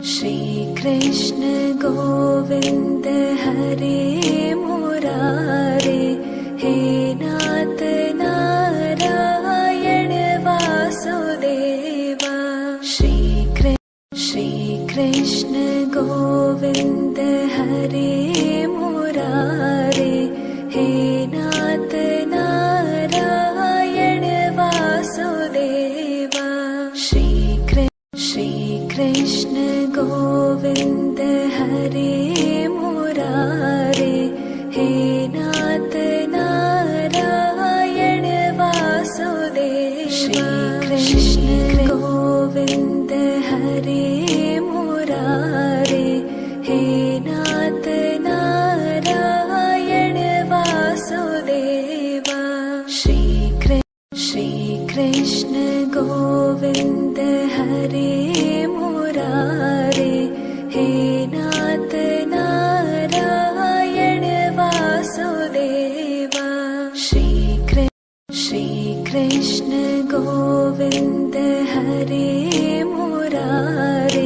श्री कृष्ण गोविंद हरे मुरारे, हे नाथ नारायण वासुदेवा। श्री कृष्ण गोविंद हरे मुरारे, हे नाथ नारायण वासुदेवा। श्री कृष्ण गोविंद हरे मुरारे, हे नाथ नारायण वासुदेवा। श्री कृष्ण गोविंद हरे मुरारे, हे नाथ नारायण वासुदेवा। श्री कृष्ण गोविंद हरे मुरारे, हे नाथ नारायण वासुदेवा। श्री कृष्ण गोविंद हरे मुरारे,